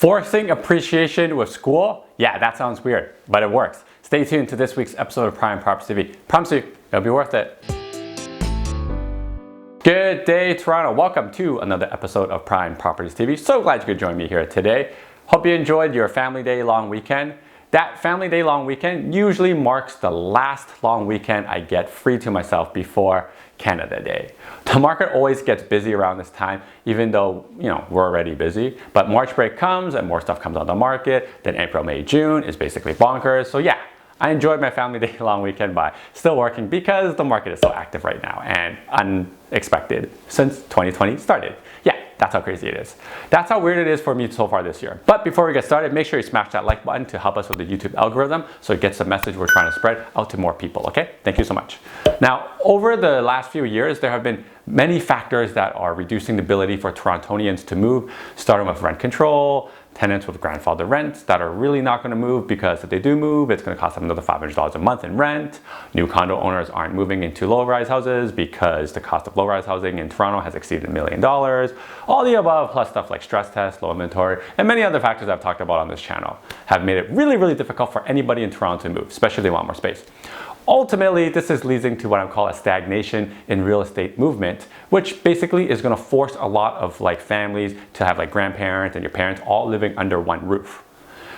Forcing appreciation with school? Yeah, that sounds weird, but it works. Stay tuned to this week's episode of Prime Properties TV. Promise you, it'll be worth it. Good day, Toronto. Welcome to another episode of Prime Properties TV. So glad you could join me here today. Hope you enjoyed your family day long weekend. That family day long weekend usually marks the last long weekend I get free to myself before Canada Day. The market always gets busy around this time, even though, we're already busy. But March break comes and more stuff comes on the market. Then April, May, June is basically bonkers. So yeah, I enjoyed my family day long weekend by still working because the market is so active right now and unexpected since 2020 started. Yeah, that's how crazy it is. That's how weird it is for me so far this year. But before we get started, make sure you smash that like button to help us with the YouTube algorithm so it gets the message we're trying to spread out to more people, okay? Thank you so much. Now, over the last few years, there have been many factors that are reducing the ability for Torontonians to move, starting with rent control, tenants with grandfather rents that are really not going to move because if they do move, it's going to cost them another $500 a month in rent. New condo owners aren't moving into low-rise houses because the cost of low-rise housing in Toronto has exceeded $1 million. All the above, plus stuff like stress tests, low inventory, and many other factors I've talked about on this channel have made it really, really difficult for anybody in Toronto to move, especially if they want more space. Ultimately, this is leading to what I call a stagnation in real estate movement, which basically is going to force a lot of families to have grandparents and your parents all living under one roof.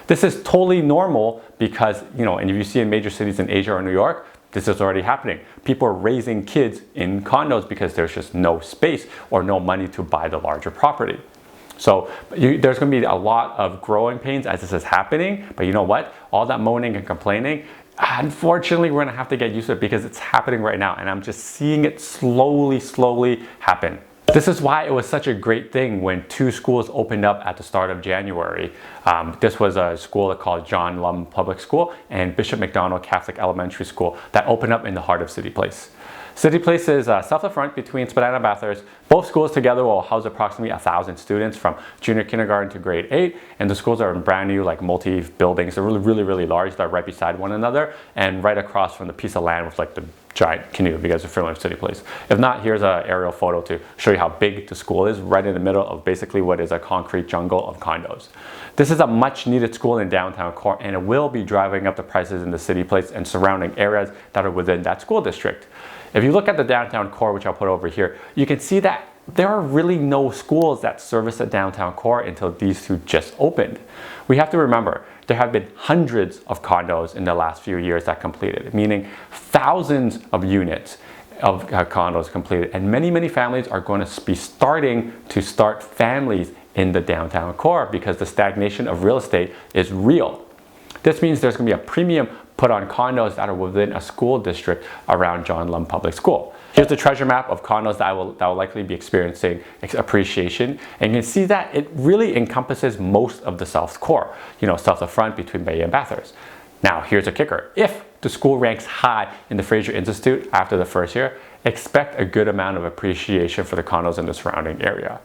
This is totally normal because, and if you see in major cities in Asia or New York, this is already happening. People are raising kids in condos because there's just no space or no money to buy the larger property. So there's going to be a lot of growing pains as this is happening, but you know what? All that moaning and complaining, unfortunately, we're going to have to get used to it because it's happening right now and I'm just seeing it slowly happen. This is why it was such a great thing when two schools opened up at the start of January. This was a school called John Lum Public School and Bishop McDonald Catholic Elementary School that opened up in the heart of City Place. City Place is south of front between Spadina and Bathurst. Both schools together will house approximately 1,000 students from junior kindergarten to grade 8. And the schools are in brand new, multi-buildings. They're really large. They're right beside one another and right across from the piece of land with the giant canoe, if you guys are familiar with City Place. If not, here's an aerial photo to show you how big the school is, right in the middle of basically what is a concrete jungle of condos. This is a much needed school in downtown core and it will be driving up the prices in the City Place and surrounding areas that are within that school district. If you look at the downtown core, which I'll put over here, you can see that there are really no schools that service the downtown core until these two just opened. We have to remember, there have been hundreds of condos in the last few years that completed, meaning thousands of units of condos completed, and many families are going to be starting to start families in the downtown core because the stagnation of real estate is real. This means there's going to be a premium put on condos that are within a school district around John Lum Public School. Here's the treasure map of condos that will likely be experiencing appreciation. And you can see that it really encompasses most of the South Core, south of front between Bay and Bathurst. Now, here's a kicker. If the school ranks high in the Fraser Institute after the first year, expect a good amount of appreciation for the condos in the surrounding area.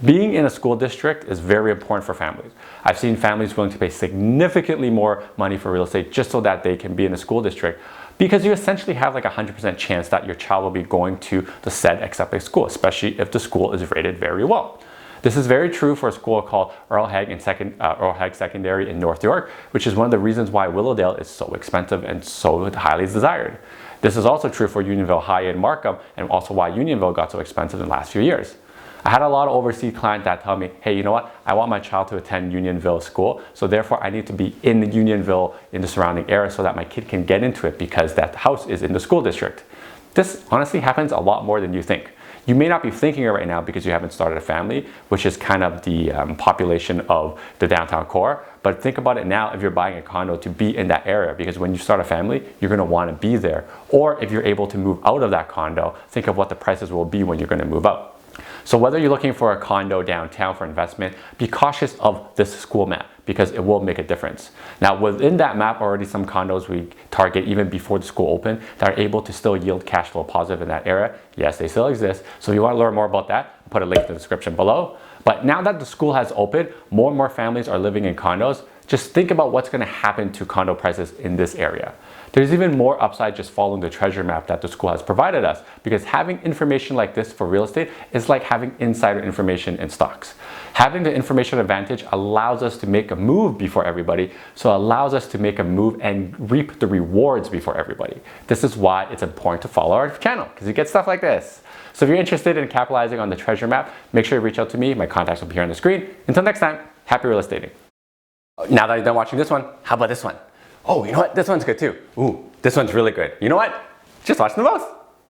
Being in a school district is very important for families. I've seen families willing to pay significantly more money for real estate just so that they can be in a school district because you essentially have 100% chance that your child will be going to the said accepted school, especially if the school is rated very well. This is very true for a school called Earl Haig Secondary in North York, which is one of the reasons why Willowdale is so expensive and so highly desired. This is also true for Unionville High in Markham and also why Unionville got so expensive in the last few years. I had a lot of overseas clients that tell me, hey, you know what? I want my child to attend Unionville school, so therefore I need to be in Unionville in the surrounding area so that my kid can get into it because that house is in the school district. This honestly happens a lot more than you think. You may not be thinking it right now because you haven't started a family, which is kind of the population of the downtown core. But think about it now if you're buying a condo to be in that area because when you start a family, you're going to want to be there. Or if you're able to move out of that condo, think of what the prices will be when you're going to move out. So whether you're looking for a condo downtown for investment, be cautious of this school map because it will make a difference. Now within that map already some condos we target even before the school open that are able to still yield cash flow positive in that area. Yes, they still exist. So if you want to learn more about that, I'll put a link in the description below. But now that the school has opened, more and more families are living in condos. just think about what's going to happen to condo prices in this area. There's even more upside just following the treasure map that the school has provided us, because having information like this for real estate is like having insider information in stocks. Having the information advantage allows us to make a move before everybody, so it allows us to make a move and reap the rewards before everybody. This is why it's important to follow our channel, because you get stuff like this. So if you're interested in capitalizing on the treasure map, make sure you reach out to me. My contacts will be here on the screen. Until next time, happy real estating. Now that you're done watching this one, how about this one? Oh, you know what? This one's good too. Ooh, this one's really good. You know what? Just watch them both.